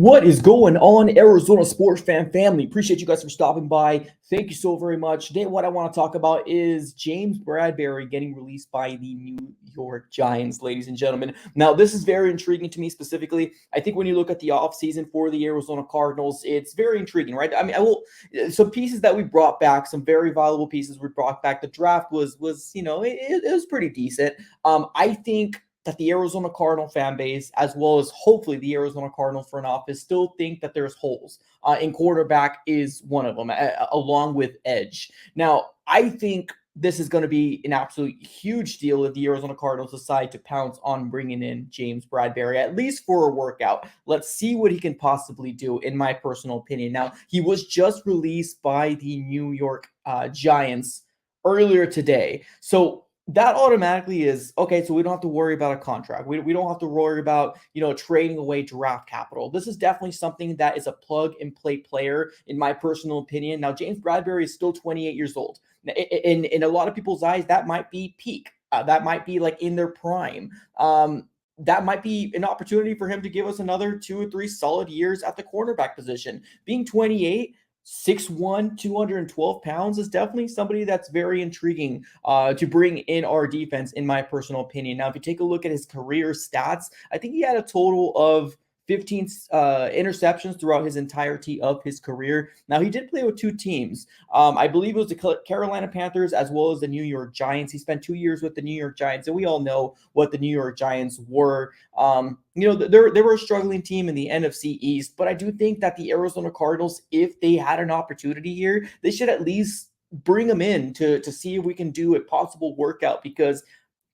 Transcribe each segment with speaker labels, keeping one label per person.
Speaker 1: What is going on, Arizona sports fan family? Appreciate you guys for stopping by. Thank you so very much. Today, what I want to talk about is James Bradberry getting released by the New York Giants, ladies and gentlemen. Now, this is very intriguing to me specifically. I think when you look at the offseason for the Arizona Cardinals, it's very intriguing, right? I mean, some pieces that we brought back, some very valuable pieces we brought back. The draft was it was pretty decent. I think that the Arizona Cardinal fan base, as well as hopefully the Arizona Cardinal front office, still think that there's holes. And quarterback is one of them, along with edge. Now, I think this is going to be an absolute huge deal if the Arizona Cardinals decide to pounce on bringing in James Bradberry, at least for a workout. Let's see what he can possibly do, in my personal opinion. Now, he was just released by the New York Giants earlier today. So that automatically is okay. So we don't have to worry about a contract. We don't have to worry about, trading away draft capital. This is definitely something that is a plug and play player, in my personal opinion. Now, James Bradberry is still 28 years old. In a lot of people's eyes, that might be peak. That might be like in their prime. That might be an opportunity for him to give us another 2 or 3 solid years at the cornerback position. Being 28, 6'1", 212 pounds is definitely somebody that's very intriguing to bring in our defense, in my personal opinion. Now, if you take a look at his career stats, I think he had a total of 15 interceptions throughout his entirety of his career. Now, he did play with 2 teams. I believe it was the Carolina Panthers as well as the New York Giants. He spent 2 years with the New York Giants, and we all know what the New York Giants were. They were a struggling team in the NFC East, but I do think that the Arizona Cardinals, if they had an opportunity here, they should at least bring them in to see if we can do a possible workout, because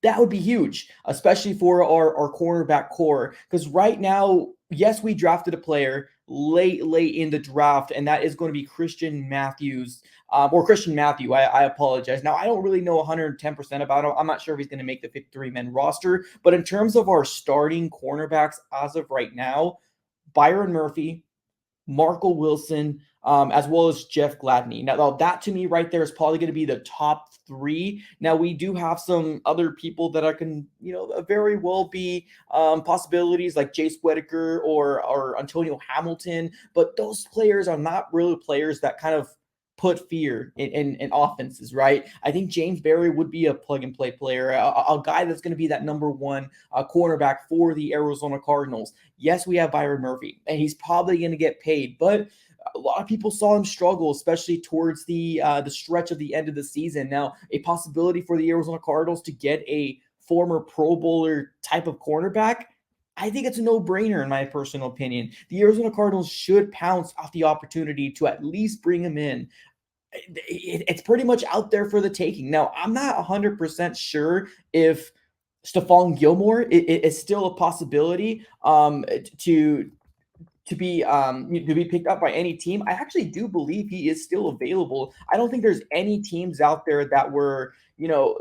Speaker 1: that would be huge, especially for our cornerback core. Because right now, yes, we drafted a player late in the draft, and that is going to be Christian Matthew. I apologize. Now, I don't really know 110% about him. I'm not sure if he's going to make the 53-man roster. But in terms of our starting cornerbacks as of right now, Byron Murphy, Marco Wilson, as well as Jeff Gladney. Now, that to me right there is probably going to be the top 3. Now, we do have some other people that can, very well be possibilities like Jace Whitaker or Antonio Hamilton, but those players are not really players that kind of put fear in offenses, right? I think James Barry would be a plug and play player, a guy that's going to be that number 1 cornerback for the Arizona Cardinals. Yes, we have Byron Murphy, and he's probably going to get paid, but a lot of people saw him struggle, especially towards the stretch of the end of the season. Now, a possibility for the Arizona Cardinals to get a former Pro Bowler type of cornerback, I think it's a no-brainer, in my personal opinion. The Arizona Cardinals should pounce off the opportunity to at least bring him in. It's pretty much out there for the taking. Now, I'm not 100% sure if Stephon Gilmore is still a possibility to be picked up by any team. I actually do believe he is still available. I don't think there's any teams out there that were,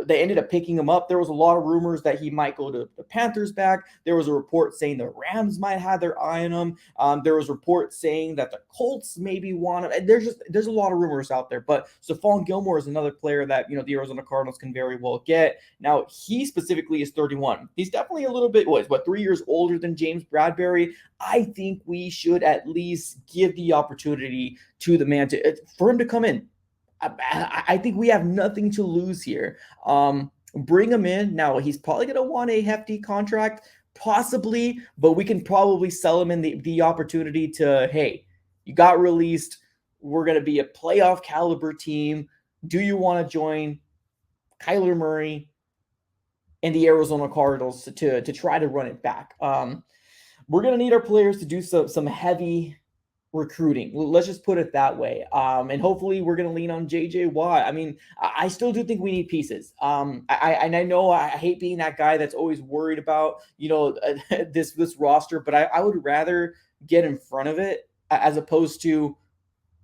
Speaker 1: they ended up picking him up. There was a lot of rumors that he might go to the Panthers back. There was a report saying the Rams might have their eye on him. There was reports saying that the Colts maybe want him. And there's a lot of rumors out there. But Stephon Gilmore is another player that, the Arizona Cardinals can very well get. Now, he specifically is 31. He's definitely a little bit, 3 years older than James Bradberry. I think we should at least give the opportunity to the man for him to come in. I think we have nothing to lose here. Bring him in. Now, he's probably going to want a hefty contract, possibly, but we can probably sell him in the opportunity to, hey, you got released. We're going to be a playoff caliber team. Do you want to join Kyler Murray and the Arizona Cardinals to try to run it back? We're going to need our players to do some heavy recruiting. Let's just put it that way. And hopefully we're going to lean on JJ Watt. I mean, I still do think we need pieces. I know I hate being that guy that's always worried about, this roster, but I would rather get in front of it as opposed to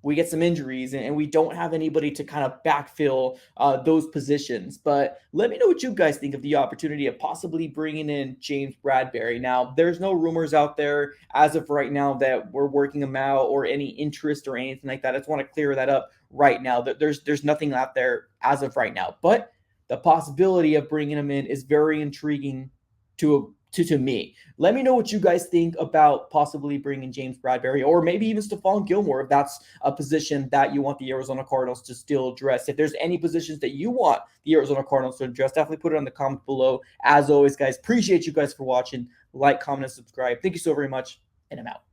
Speaker 1: we get some injuries and we don't have anybody to kind of backfill those positions. But let me know what you guys think of the opportunity of possibly bringing in James Bradberry. Now, there's no rumors out there as of right now that we're working them out or any interest or anything like that. I just want to clear that up right now. That there's nothing out there as of right now. But the possibility of bringing him in is very intriguing to to me. Let me know what you guys think about possibly bringing James Bradberry or maybe even Stephon Gilmore if that's a position that you want the Arizona Cardinals to still address. If there's any positions that you want the Arizona Cardinals to address, definitely put it in the comments below. As always, guys, appreciate you guys for watching. Like, comment, and subscribe. Thank you so very much, and I'm out.